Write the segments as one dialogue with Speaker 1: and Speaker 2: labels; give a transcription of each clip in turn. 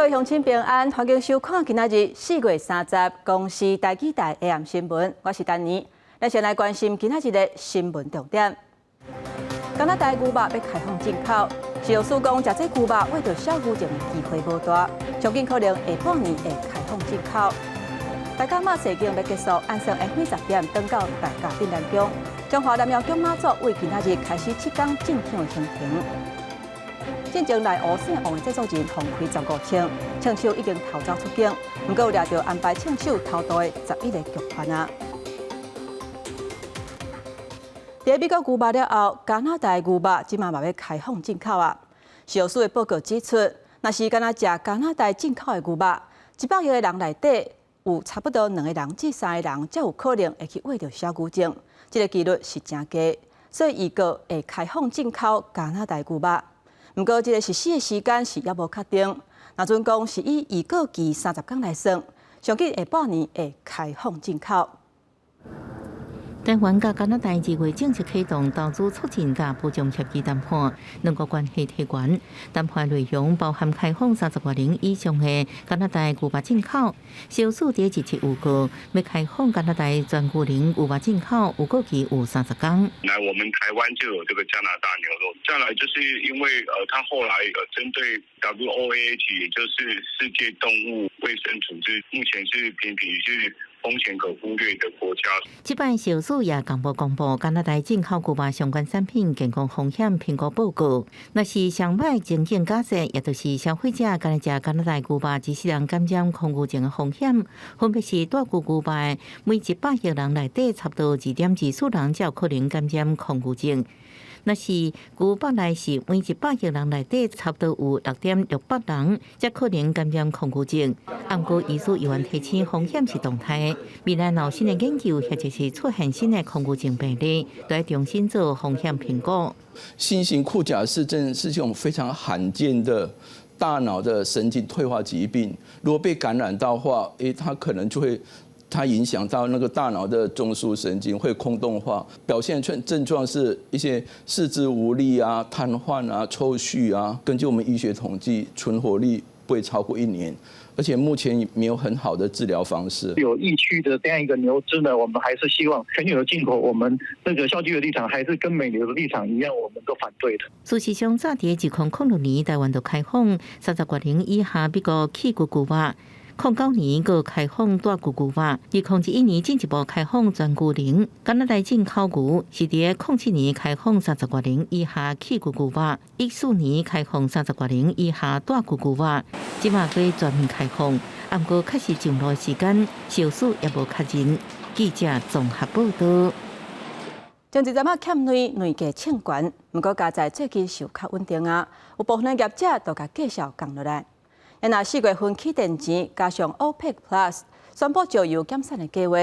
Speaker 1: 各位乡亲平安，欢迎收看今仔日4月30公视台记台 AM 新闻，我是丹妮。咱先来关心今仔日的新闻重点。加拿大牛肉要开放进口，是由讲食这牛肉为着小牛症的机会无大，最近可能下半年会开放进口。大甲马赛经要结束，按算下午10点登到大甲镇南宫。中华南庙宫妈祖为今仔日开始7天进香的行程。进前来乌省王的制作人放开15枪，枪手已经逃走出境，不过掠着安排枪手偷渡的11个剧团啊。在美国牛肉了后，加拿大牛肉即马嘛要开放进口啊。消署的报告指出，若是敢若食加拿大进口的牛肉，100个人内底有差不多2个人至3个人才有可能会去患着小牛症，这个几率是真低，所以预告会开放进口加拿大牛肉。不过，这个实施的时间是也无确定。若准讲是以预告期30天来算，上紧下半年会开放进口。
Speaker 2: 台湾甲加拿大2月正式启动投资促进甲保障协议谈判，两国关系提悬。谈判内容包含开放30多年以上的加拿大牛肉进口。消署在日前预告，要开放加拿大全牛龄牛肉进口，预告期有30天。
Speaker 3: 来，我们台湾就有这个加拿大牛肉。再来就是因为他后来针对 WOAH， 也就是世界动物卫生组织，目前是评比是风险可忽略的国家。
Speaker 2: 这摆消署也公布加拿大进口牛肉相关产品健康风险评估报告。若是上摆情境假设，也就是消费者敢来食加拿大牛肉，致使人感染狂牛症的风险，分别是大牛牛肉每100个人内底差不多2.24人才有可能感染狂牛症。若是牛肉内是每100个人内底差不多有6.68人才可能感染狂牛症。不过，医师议员提醒，风险是动态的，未来有新的研究或者是出现新的狂牛症病例，都要重新做风险评估。
Speaker 4: 新型库贾氏症是这种非常罕见的大脑的神经退化疾病，如果被感染到的话，它可能就会。它影响到那个大脑的中枢神经会空洞化，表现症状是一些四肢无力啊、瘫痪啊、抽搐啊。根据我们医学统计，存活率不会超过1年，而且目前没有很好的治疗方式。
Speaker 5: 有疫区的这样一个牛只呢，我们还是希望全球的进口，我们那个消基的立场还是跟美牛的立场一样，我们都反对的。
Speaker 2: 事实上，早在2006年，台湾就开放30多年以下美国起牛肉。09年，佮开放大牛肉；2011年进一步开放全牛龄。加拿大进口牛是伫07年开放30多年以下起牛肉；14年开放30多年以下大牛肉。即马要全面开放，不过确实上路的时间，消署也无确认。记者综合报道。
Speaker 1: 前一阵仔欠内价欠悬，不过加在最近受较稳定啊，有部分的业者都甲继续降落来。因那4月份起电钱，加上 OPEC Plus 宣布石油减产的计划，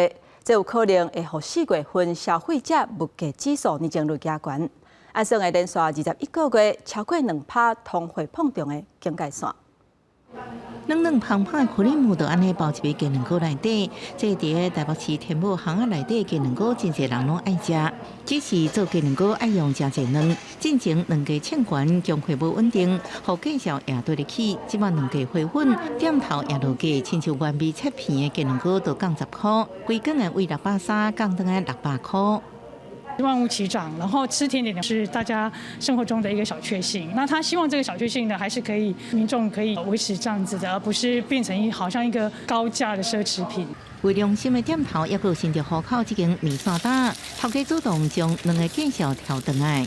Speaker 1: 这有可能会互4月份消费者物价指数年增率加悬，按算会连续21个月超过2%通货膨胀的警戒线。
Speaker 2: 冷澎湃的可能木就安尼包一杯鸡卵糕内底，这伫台北市天母巷仔内底鸡卵糕，真侪人拢爱食。只是做鸡卵糕爱用真侪卵，进前两价欠悬，供货无稳定，互计销也对得起。即摆两价回稳，店头也落价，亲像原味切片的鸡卵糕都降10块，规根的为630，降等来600块。
Speaker 6: 万物齐涨，然后吃甜点是大家生活中的一个小确幸。那他希望这个小确幸呢，还是可以民众可以维持这样子的，而不是变成好像一个高价的奢侈品。
Speaker 2: 为良心的店头，也有新着户口这间面线单，头家主动将两个价小调转来，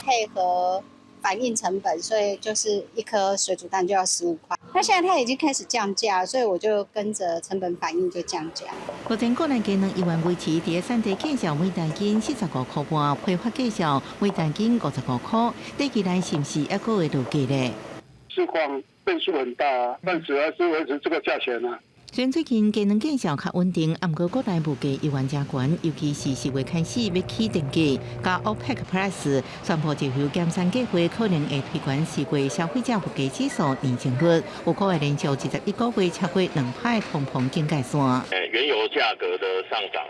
Speaker 7: 配合反映成本，所以就是一颗水煮蛋就要15块。那现在它已经开始降价，所以我就跟着成本反应就降价。
Speaker 2: 目前国内鸡卵依然维持伫产地价小每单斤45块半，批发价小每单斤55块。短期内是不是还佫会落价咧？
Speaker 8: 市况变数很大啊，但主要是维持这个价钱啊。
Speaker 2: 虽然最近鸡卵价小较稳定，不过国内物价依然加悬，尤其是4月开始要起电价，加 OPEC Plus 宣布石油减产计划可能会推悬4月消费者物价指数年增率，有可能连续21个月超过2%通膨警戒线。
Speaker 9: 原油价格的上涨，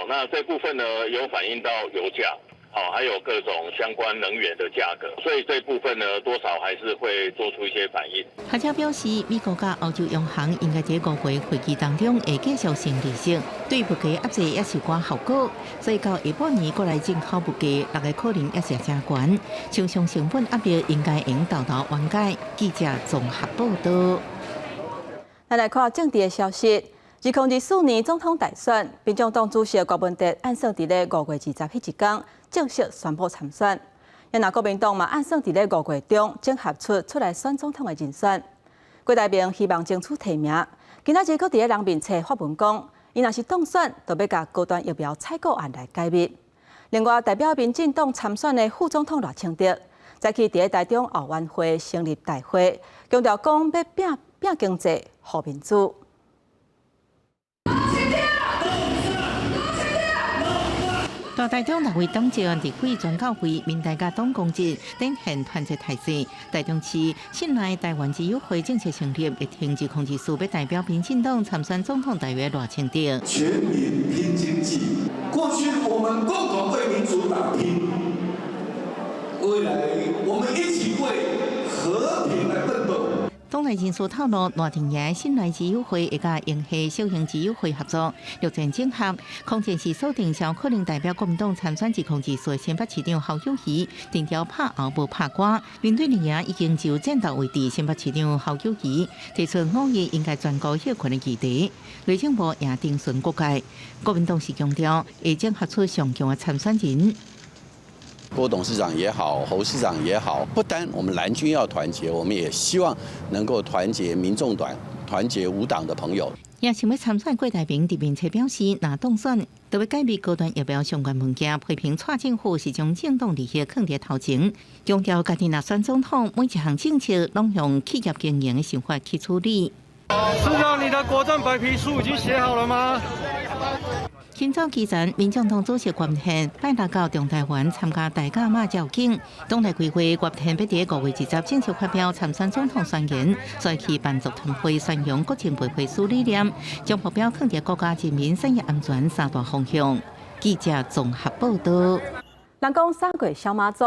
Speaker 9: 那这部分呢有反映到油价。还有各种相关能源的价格，所以这部分呢，多少还是会做出一些反应。
Speaker 2: 学者表示，美国甲欧洲央行应该在5月会议当中会继续升利息，对物价压制也是有寡效果。所以到下半年过来进口物价6个可能也是真悬，商商成本压力应该用豆豆缓解。记者综合报道。
Speaker 1: 咱来看政治的消息。2024年总统大选，民众党主席郭文哲按算伫咧5月20迄一天正式宣布参选。也那国民党嘛按算伫咧5月中整合出来选总统的人选。郭台铭希望争取提名，今仔日佫伫咧人面册发文讲，伊若是当选，就要甲高端疫苗采购案来解密。另外，代表民进党参选的副总统赖清德，早起伫咧台中奥运会成立大会，强调讲要拼经济、护民主。
Speaker 2: 大台中6月党籍立委全教会民代甲党公职展现团结态势。台中市信赖台湾自由会正式成立，一听指控指数要代表民进党参选总统大约赖清德。
Speaker 10: 全民拼经济，过去我们共同为民主打拼，未来我们一起为和平来奋斗。
Speaker 2: 党内人士透露，赖廷爷信赖自由会会甲英系小型自由会合作，陆战整合。空战是锁定上可能代表国民党参选控制所先发市长侯友宜，定调拍后无拍瓜。面对林爷已经就战斗位置先发市长侯友宜提出5月应该全国协权的议题。内政部也定顺各界，国民党是强调会整合出上强的参选人。
Speaker 11: 郭董事长也好，侯市长也好，不单我们蓝军要团结，我们也希望能够团结民众党、团结无党的朋友。
Speaker 2: 也想要参选郭台铭伫面册表示，若当选，就要解密高端疫苗相关物件，批评蔡政府是将政党利益放伫头前，强调家己若选总统，每一项政策拢用企业经营的想法去处理。
Speaker 12: 市长，你的国政白皮书已经写好了吗？
Speaker 2: 今早期前，民进党主席郭文宪拜六到中台湾参加大甲妈召景，党内规划郭文宪要伫5月20正式发表参选总统宣言，再去办座谈会宣扬国情培会书理念，将目标放伫国家人民产业安全3大方向。记者综合报道。
Speaker 1: 人讲3月小妈祖，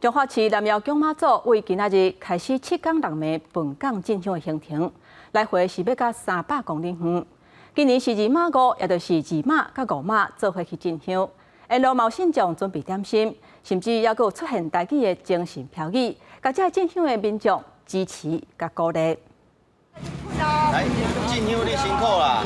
Speaker 1: 彰化市南窑宫妈祖为今仔日开始7天6暝本港进香的行程，来回是要到300公里远。今年是2马5，也就是2马甲5马做伙去进香。沿路毛信众准备点心，甚至还有出现台语的精神飘语，甲这进香的民众支持甲鼓励。
Speaker 13: 来进香，你辛苦啦！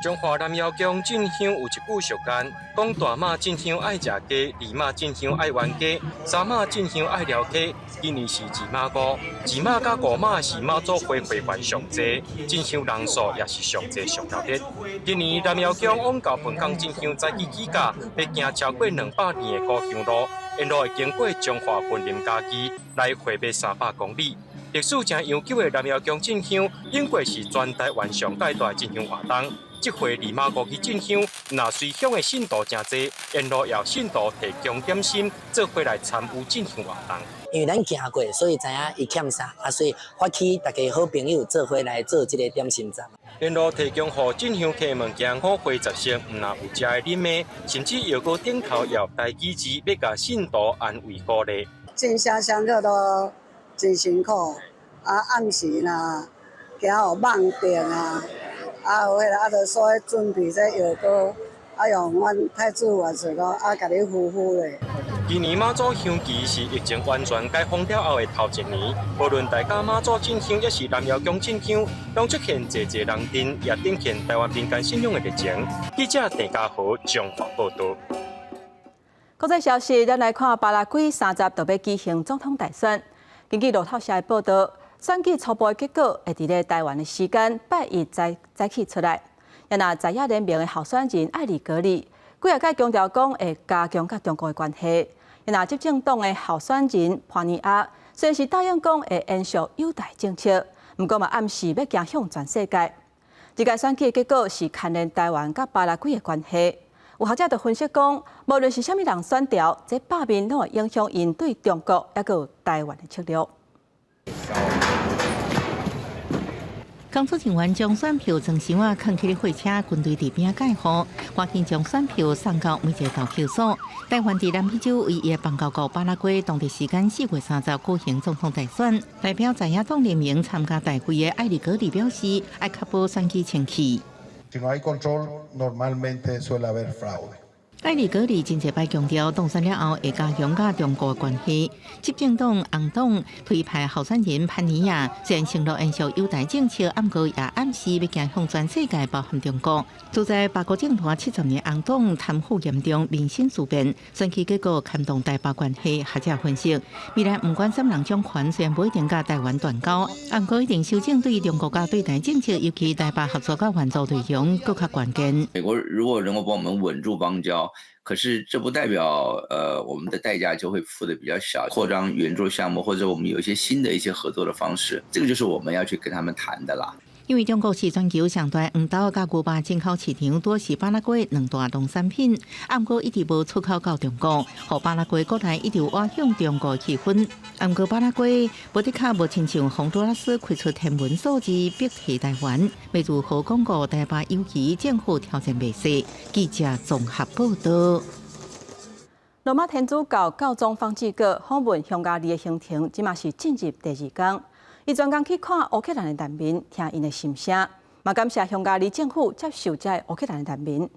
Speaker 14: 彰化南窑宫进香有一句俗谚，讲大马进香爱食鸡，2马进香爱玩鸡，3马进香爱撩溪。今年是2马5，2马甲5马是马祖会会员上济，进香人数也是上济上特别。今年南窑宫往到本港进香早起起驾，要行超过200年的古乡路，沿路会经过彰化云林嘉义，来回要300公里。历史正悠久的南窑宫进香，应该是全台湾上界大进香活动。这回2马5去进香，若随乡的信徒真济，沿路也有信徒提供点心，做伙来参与进香活动。
Speaker 15: 因为咱行过，所以知影伊欠啥，所以发起大家好朋友做伙来做这个点心站。
Speaker 14: 沿路提供予进香客物件5花10色，唔若有食的啉的，甚至又个顶头也有台语字，要甲信徒安慰鼓励。
Speaker 16: 进香上课都真辛苦，暗时啦，行有梦电啊。有迄个所以准备这药膏，用阮太子元帅讲，甲你敷敷咧。
Speaker 14: 今年马祖香期是疫情完全解封了后的头1年，无论大家马祖进香，也是南窑宫进香，拢出现济人阵，也展现台湾民间信仰的热情。记者郑家豪综合报道。
Speaker 1: 国际消息，咱来看巴拉圭30就要举行总统大选。根据路透社的报道，选举初步的结果会伫咧台湾的时间8日早起出来。也那在野联盟的候选人艾里格里，几下届强调讲会加强甲中国的关系。也那执政党的候选人潘尼亚虽然是答应讲会延续友台政策，不过嘛暗示要走向全世界。这届选举的结果是牵连台湾甲巴拉圭的关系。有学者就分析讲，无论是虾米人选调，这罢免拢会影响因对中国也有台湾的策略。
Speaker 2: 工作人员将选票装箱啊放起火车，军队伫边介护，赶紧将选票送到每一个投票所。台湾伫南美洲唯一的邦交国巴拉圭，当地时间4月30日举行总统大选，代表在野党联盟参加大会的艾利格里表示，要确保选举清气。艾利格里真侪摆强调，当选了后会加强甲中国的关系。执政党红党推派候选人潘尼亚，虽然承诺延续优待政策，不过也暗示要走向全世界，包含中国。就在八国政坛70年，红党贪腐严重，民心思变，选举结果牵动台巴关系。学者分析，未来不管三人掌权，虽然不一定甲台湾断交，不过一定修正对中国家对台政策，尤其台巴合作甲援助对象更加关键。
Speaker 17: 美国如果能够帮我们稳住邦交。可是这不代表我们的代价就会付的比较小，扩张援助项目或者我们有一些新的一些合作的方式，这个就是我们要去跟他们谈的啦。
Speaker 2: 因为中国是全球上大黄豆甲牛肉进口市场，多是巴拉圭两大农产品，不过一直无出口到中国，互巴拉圭国内一直挖向中国气氛。不过巴拉圭无的确无亲像洪都拉斯开出天文数字逼退台湾，要如何巩固台巴友谊，政府挑战未细。记者综合报道。
Speaker 1: 罗马天主教教宗方济各访问匈牙利的行程，即嘛是进入第2天。伊专工去看乌克兰的难民，听因的心声，嘛感谢匈牙利政府接受这乌克兰的难民。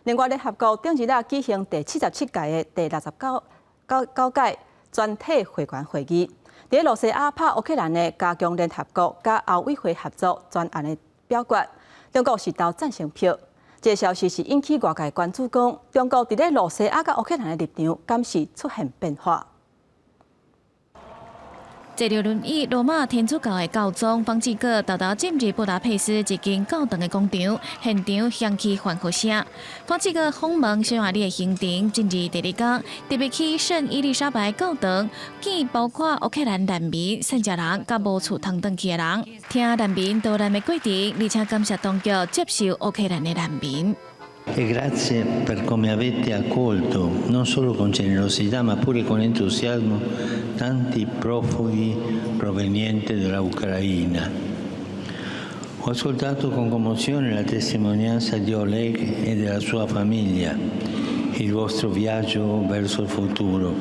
Speaker 1: 另外，联合国顶日举行第77届的第69届全体会员会议，伫罗西亚拍乌克兰的加强联合国甲欧委会合作专案的表决，中国是投赞成票。这消息是引起外界关注，讲中国伫咧罗西亚甲乌克兰的立场，敢是出现变化？
Speaker 18: 坐着轮椅，罗马天主教的教宗方济各豆豆进入布达佩斯一间教堂的广场，现场响起欢呼声。方济各访问匈牙利的行程进入第2天，特别去圣伊丽莎白教堂，见包括乌克兰难民、善家人、甲无厝通转去的人，听难民逃难的过程，而且感谢当局接受乌克兰的难民。
Speaker 19: E grazie per come avete accolto, non solo con generosità ma pure con entusiasmo, tanti profughi provenienti dalla Ucraina. Ho ascoltato con commozione la testimonianza di Oleg e della sua famiglia, il vostro viaggio verso il futuro.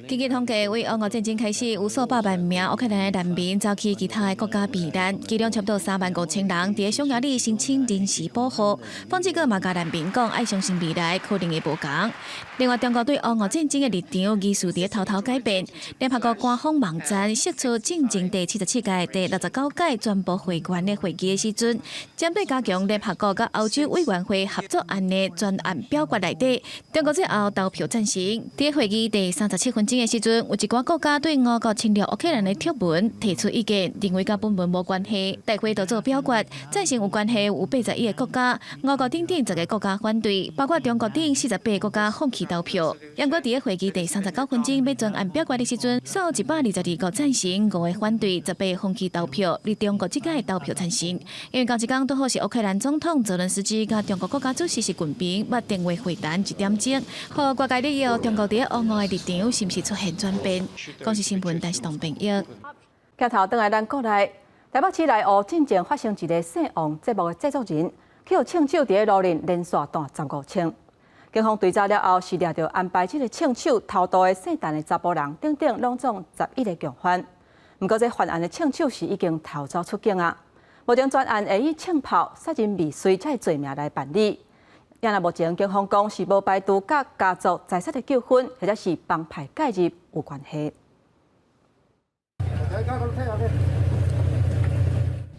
Speaker 18: 根据统计，为俄乌战争开始，有数百万名乌克兰的难民走去其他的国家避难，其中差不多35000人伫匈牙利申请临时保护。方济各嘛甲难民讲，爱相信未来可能会无同。另外，中国对俄乌战争的立场疑似伫偷偷改变。联合国官方网站释出进前第77届、第69届全部会员的会议的时阵，针对加强联合国甲欧洲委员会合作案的专案表决内底，中国最后投票赞成。伫会议第37分钟的时阵，有一寡国家对俄国侵略乌克兰的贴文提出意见，认为甲本文无关系。大会就做表决，赞成有关系有81个国家，俄国等10个国家反对，包括中国等48个国家放弃投票。不过伫会议第39分钟要专案表决的时阵，数122个赞成，5个反对，18个放弃投票，而中国这届投票赞成。因为到一天拄好是乌克兰总统泽连斯基甲中国国家主席习近平捌电话会谈1点钟，互外界了解中国伫俄乌的立场是毋是出现转变。公视新闻台是唐平玉。
Speaker 1: 镜头转来咱国内，台北市内湖进前发生一个姓王节目的制作人，去互枪手伫路面连续弹15枪。警方追查了后，是抓到安排这个枪手偷渡的姓陈的查甫人，等等拢总11个共犯。不过，这犯案的枪手是已经逃走出境啊。目前专案会以枪炮、杀人未遂这罪名来办理。也那目前警方讲是无排除甲家族财产的纠纷，或者是帮派介入有关系。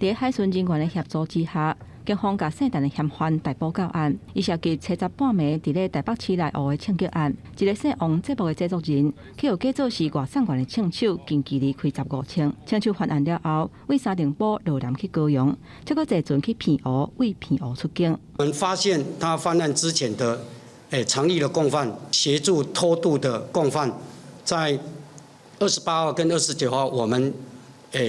Speaker 1: 在海巡人员的协助之下，警方甲姓陈的嫌犯逮捕到案。伊涉及车闸半暝伫咧台北市内湖的枪击案，一个姓王节目的制作人，去互假做是外送员的枪手，近距离开15枪。枪手犯案了后，为沙丁堡落南去高雄，再搁坐船去偏湖，为偏湖出境。
Speaker 20: 我们发现他犯案之前的藏匿的共犯，协助偷渡的共犯，在28号跟29号，我们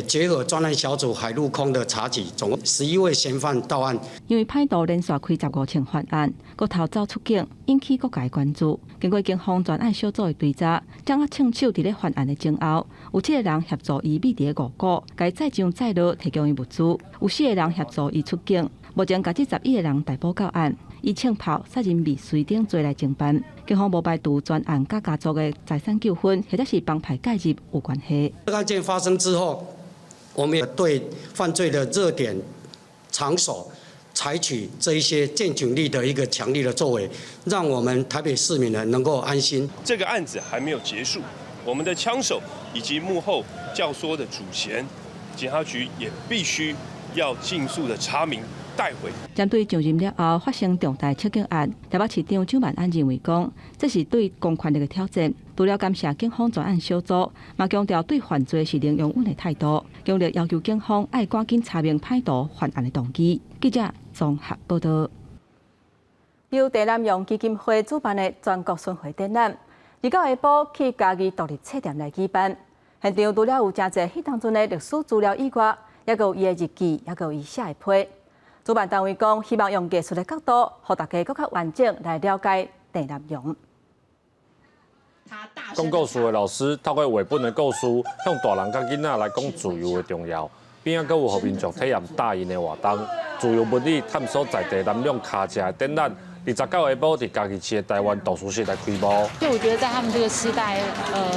Speaker 20: 结合专案小组海陆空的查缉，总共11位嫌犯到案。
Speaker 1: 因为歹徒连续开15场犯案，佫逃走出境，引起各界关注。经过警方专案小组的追查，掌握枪手伫咧犯案的前后，有7个人协助伊秘伫五股，该载上载落提供伊物资，有4个人协助伊出境。目前，甲这11个人逮捕到案，以枪炮、杀人未遂等罪来侦办。警方无排除专案甲家族的财产纠纷，或者是帮派介入有关系。
Speaker 20: 案件发生之后，我们也对犯罪的热点场所采取这一些尽警力的一个强力的作为，让我们台北市民呢能够安心。
Speaker 21: 这个案子还没有结束，我们的枪手以及幕后教唆的主嫌，警察局也必须要尽速的查明。带回。
Speaker 1: 针对上任了后发生重大窃警案，台北市长蒋万安认为讲，这是对公权力的挑战。除了感谢警方专案小组，嘛强调对犯罪是零容忍的态度，强烈要求警方爱赶紧查明歹徒犯案的动机。记者综合报道。由地南用基金会主办的全国巡回展览，29下晡去嘉义独立册店来举办。现场除了有真侪迄当阵的历史资料以外，也有伊的日记，也有伊写的批。主办单位讲，希望用艺术的角度，让大家更加完整来了解地南用。
Speaker 22: 讲故事的老师透过绘本的故事，向大人甲囡仔来讲自由的重要，边仔阁有互民众体验大型的活动，自由文理探索在地南用卡车的展览。29下晡伫嘉义市的台湾图书室来开幕。
Speaker 23: 就我觉得在他们这个时代，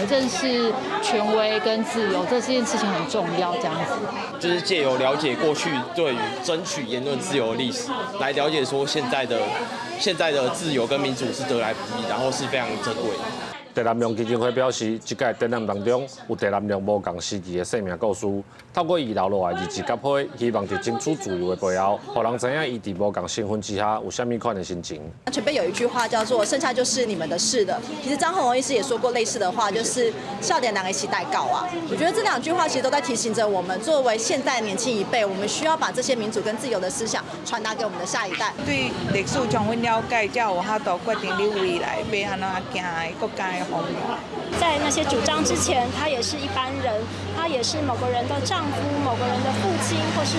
Speaker 23: 认识权威跟自由这件事情很重要，这样子。
Speaker 24: 就是借由了解过去对于争取言论自由的历史，来了解说现在的自由跟民主是得来不易，然后是非常珍贵的。
Speaker 22: 地南用基金会表示，这届展览当中有地南用无共时期的生命故事，透过遗留落来日志甲批，希望伫争取自由的背后，让人知影伊伫无共身份之下有啥物款的心情。
Speaker 25: 前辈有一句话叫做"剩下就是你们的事了"。其实张宏荣医师也说过类似的话，就是"少年人一起带告啊"。我觉得这两句话其实都在提醒着我们，作为现在年轻一辈，我们需要把这些民主跟自由的思想传达给我们的下一代。
Speaker 26: 对历史充分了解，才有法度决定你未来要安怎行的国家的方向。
Speaker 27: 在那些主张之前，他也是一般人，他也是某个人的丈夫、某个人的父亲，或是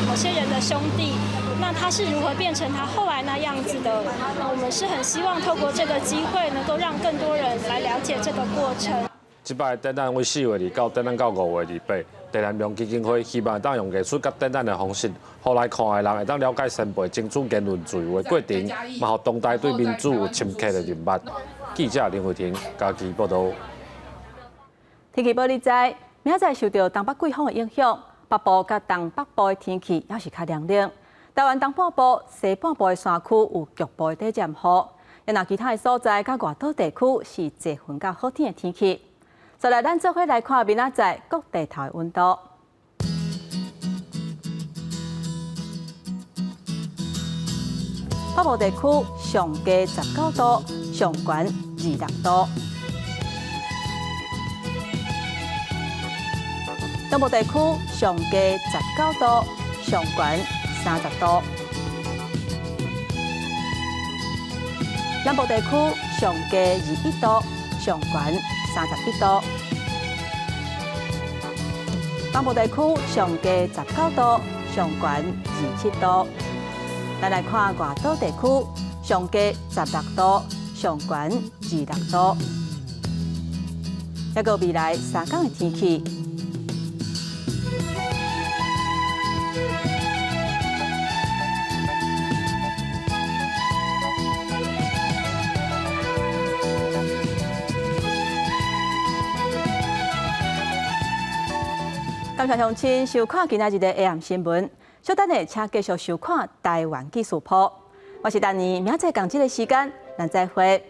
Speaker 27: 某些人的兄弟。那他是如何变成他后来那样子的？我们是很希望透过这个机会，能够让更多人来了解这个过程。
Speaker 22: 这摆展览为4月29展览到5月28，地南用基金会希望当用艺术甲展览的方式，互来看的人会当了解先辈争取言论自由的过程，嘛，互当代对民主有深刻的认识。记者林慧婷嘉义报道。
Speaker 1: 天气报你知，明仔载受到东北季风的影响，北部甲东北部的天气也是较凉冷。台湾东半部、西半部的山区有局部的短暂雨，也若其他的所在甲外岛地区是多云甲好天的天气。再来，咱做伙来看明仔载各地头的温度。北部地区上低19度，上悬26度；东部地区上低19度，上悬30度；南部地区上低21度，上悬31度；东部地区上低19度，上悬27度。咱来看外岛地区，上低16度，上悬26度。还有未来3天的天气。感谢乡亲收看今仔日的 AM 新闻。稍等下，请继续收看台湾技术铺。我是丹妮，明仔载同这个时间，咱再会。